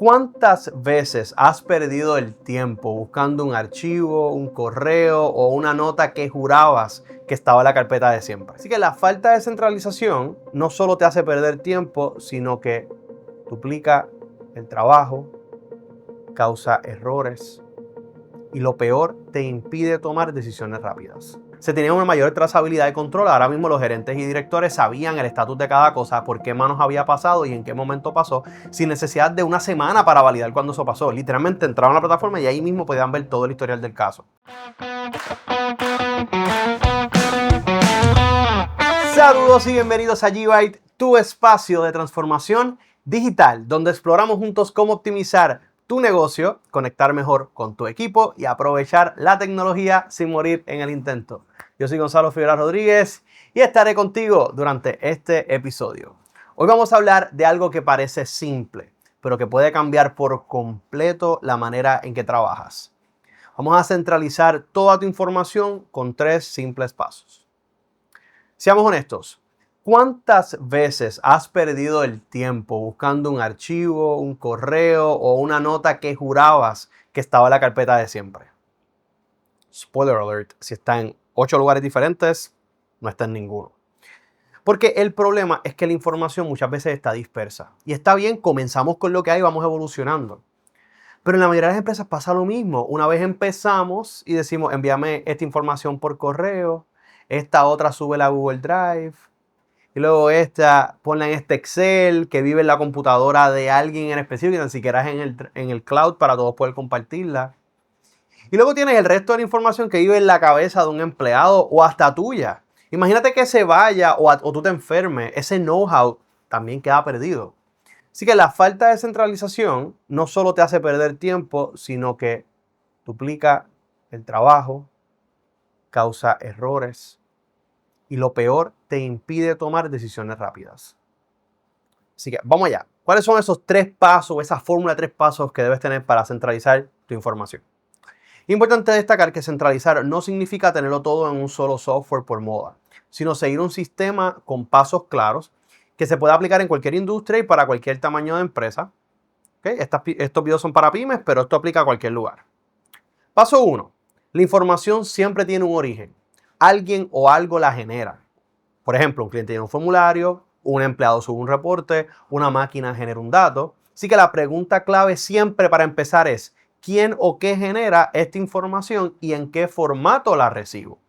¿Cuántas veces has perdido el tiempo buscando un archivo, un correo o una nota que jurabas que estaba en la carpeta de siempre? Así que la falta de centralización no solo te hace perder tiempo, sino que duplica el trabajo, causa errores y lo peor, te impide tomar decisiones rápidas. Se tenía una mayor trazabilidad de control. Ahora mismo los gerentes y directores sabían el estatus de cada cosa, por qué manos había pasado y en qué momento pasó, sin necesidad de una semana para validar cuándo eso pasó. Literalmente entraban a la plataforma y ahí mismo podían ver todo el historial del caso. Saludos y bienvenidos a GByte, tu espacio de transformación digital, donde exploramos juntos cómo optimizar tu negocio, conectar mejor con tu equipo y aprovechar la tecnología sin morir en el intento. Yo soy Gonzalo Figueroa Rodríguez y estaré contigo durante este episodio. Hoy vamos a hablar de algo que parece simple, pero que puede cambiar por completo la manera en que trabajas. Vamos a centralizar toda tu información con 3 simples pasos. Seamos honestos. ¿Cuántas veces has perdido el tiempo buscando un archivo, un correo o una nota que jurabas que estaba en la carpeta de siempre? Spoiler alert, si está en 8 lugares diferentes, no está en ninguno. Porque el problema es que la información muchas veces está dispersa. Y está bien, comenzamos con lo que hay y vamos evolucionando. Pero en la mayoría de las empresas pasa lo mismo. Una vez empezamos y decimos, envíame esta información por correo, esta otra súbela a Google Drive, y luego esta, ponla en este Excel que vive en la computadora de alguien en específico, ni siquiera es en el cloud para todos poder compartirla. Y luego tienes el resto de la información que vive en la cabeza de un empleado o hasta tuya. Imagínate que se vaya o tú te enfermes, ese know-how también queda perdido. Así que la falta de centralización no solo te hace perder tiempo, sino que duplica el trabajo, causa errores y lo peor, te impide tomar decisiones rápidas. Así que vamos allá. ¿Cuáles son esos 3 pasos, esa fórmula de 3 pasos que debes tener para centralizar tu información? Importante destacar que centralizar no significa tenerlo todo en un solo software por moda, sino seguir un sistema con pasos claros que se puede aplicar en cualquier industria y para cualquier tamaño de empresa. ¿Okay? Estos videos son para pymes, pero esto aplica a cualquier lugar. Paso 1. La información siempre tiene un origen. Alguien o algo la genera. Por ejemplo, un cliente tiene un formulario, un empleado sube un reporte, una máquina genera un dato. Así que la pregunta clave siempre para empezar es, ¿quién o qué genera esta información y en qué formato la recibo?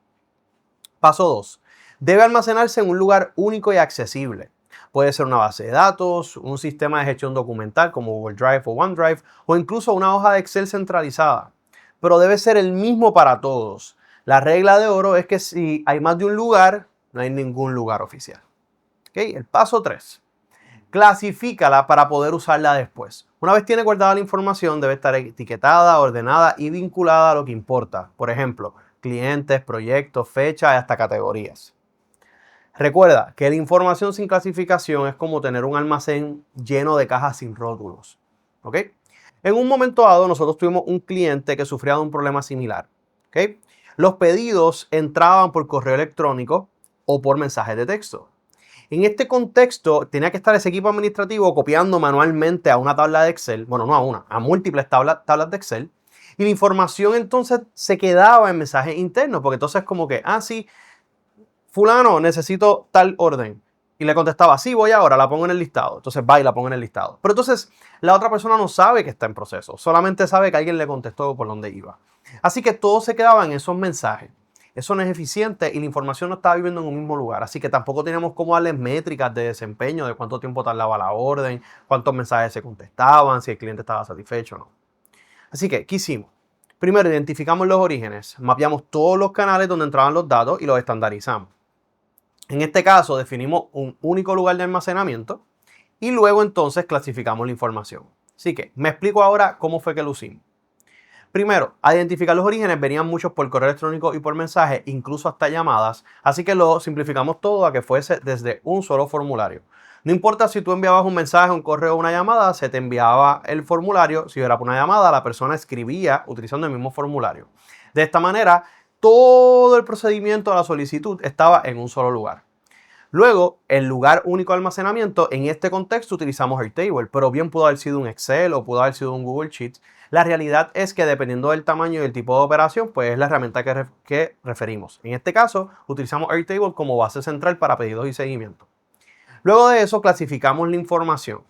Paso 2. Debe almacenarse en un lugar único y accesible. Puede ser una base de datos, un sistema de gestión documental como Google Drive o OneDrive o incluso una hoja de Excel centralizada. Pero debe ser el mismo para todos. La regla de oro es que si hay más de un lugar, no hay ningún lugar oficial. ¿Okay? El paso 3. Clasifícala para poder usarla después. Una vez tiene guardada la información, debe estar etiquetada, ordenada y vinculada a lo que importa. Por ejemplo, clientes, proyectos, fechas y hasta categorías. Recuerda que la información sin clasificación es como tener un almacén lleno de cajas sin rótulos. ¿Ok? En un momento dado, nosotros tuvimos un cliente que sufría de un problema similar. ¿Ok? Los pedidos entraban por correo electrónico o por mensajes de texto. En este contexto, tenía que estar ese equipo administrativo copiando manualmente a una tabla de Excel, bueno, no a una, a múltiples tablas de Excel, y la información entonces se quedaba en mensajes internos, porque entonces como que, sí, fulano, necesito tal orden. Y le contestaba, sí, voy ahora, la pongo en el listado. Entonces va y la pongo en el listado. Pero entonces la otra persona no sabe que está en proceso, solamente sabe que alguien le contestó por dónde iba. Así que todo se quedaba en esos mensajes. Eso no es eficiente y la información no estaba viviendo en un mismo lugar. Así que tampoco teníamos cómo darles métricas de desempeño, de cuánto tiempo tardaba la orden, cuántos mensajes se contestaban, si el cliente estaba satisfecho o no. Así que, ¿qué hicimos? Primero, identificamos los orígenes, mapeamos todos los canales donde entraban los datos y los estandarizamos. En este caso, definimos un único lugar de almacenamiento y luego entonces clasificamos la información. Así que, me explico ahora cómo fue que lo hicimos. Primero, a identificar los orígenes venían muchos por correo electrónico y por mensaje, incluso hasta llamadas, así que lo simplificamos todo a que fuese desde un solo formulario. No importa si tú enviabas un mensaje, un correo o una llamada, se te enviaba el formulario. Si era por una llamada, la persona escribía utilizando el mismo formulario. De esta manera, todo el procedimiento de la solicitud estaba en un solo lugar. Luego, el lugar único de almacenamiento, en este contexto utilizamos Airtable, pero bien pudo haber sido un Excel o pudo haber sido un Google Sheets. La realidad es que dependiendo del tamaño y el tipo de operación, pues es la herramienta que referimos. En este caso, utilizamos Airtable como base central para pedidos y seguimiento. Luego de eso, clasificamos la información.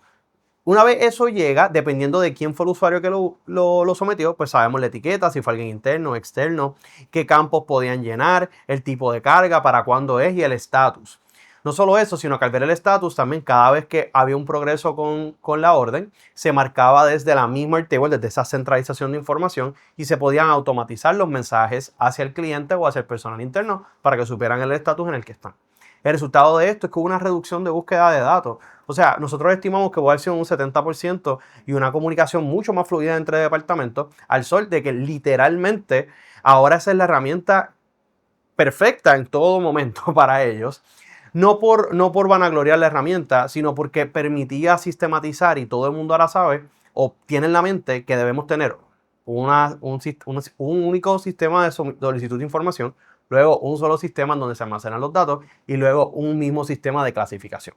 Una vez eso llega, dependiendo de quién fue el usuario que lo sometió, pues sabemos la etiqueta, si fue alguien interno o externo, qué campos podían llenar, el tipo de carga, para cuándo es y el estatus. No solo eso, sino que al ver el estatus también cada vez que había un progreso con la orden, se marcaba desde la misma Airtable, desde esa centralización de información y se podían automatizar los mensajes hacia el cliente o hacia el personal interno para que supieran el estatus en el que están. El resultado de esto es que hubo una reducción de búsqueda de datos. O sea, nosotros estimamos que va a haber sido un 70% y una comunicación mucho más fluida entre departamentos, al sol de que literalmente ahora esa es la herramienta perfecta en todo momento para ellos. No por vanagloriar la herramienta, sino porque permitía sistematizar y todo el mundo ahora sabe o tiene en la mente que debemos tener un único sistema de solicitud de información, luego un solo sistema en donde se almacenan los datos y luego un mismo sistema de clasificación.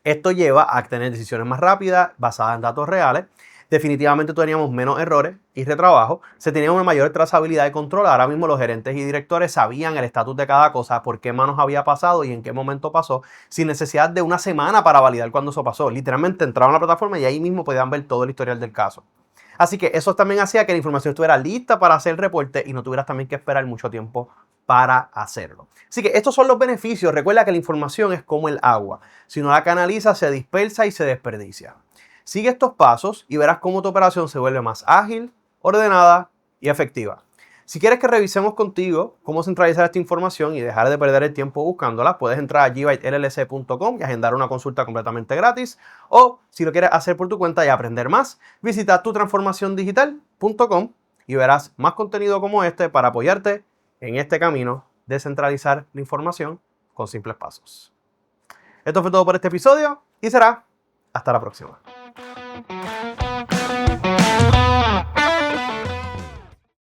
Esto lleva a tener decisiones más rápidas, basadas en datos reales. Definitivamente teníamos menos errores y retrabajo. Se tenía una mayor trazabilidad y control. Ahora mismo los gerentes y directores sabían el estatus de cada cosa, por qué manos había pasado y en qué momento pasó, sin necesidad de una semana para validar cuándo eso pasó. Literalmente entraban a la plataforma y ahí mismo podían ver todo el historial del caso. Así que eso también hacía que la información estuviera lista para hacer el reporte y no tuvieras también que esperar mucho tiempo para hacerlo. Así que estos son los beneficios. Recuerda que la información es como el agua. Si no la canalizas, se dispersa y se desperdicia. Sigue estos pasos y verás cómo tu operación se vuelve más ágil, ordenada y efectiva. Si quieres que revisemos contigo cómo centralizar esta información y dejar de perder el tiempo buscándola, puedes entrar a gbytellc.com y agendar una consulta completamente gratis. O si lo quieres hacer por tu cuenta y aprender más, visita tutransformaciondigital.com y verás más contenido como este para apoyarte en este camino de centralizar la información con simples pasos. Esto fue todo por este episodio y será hasta la próxima.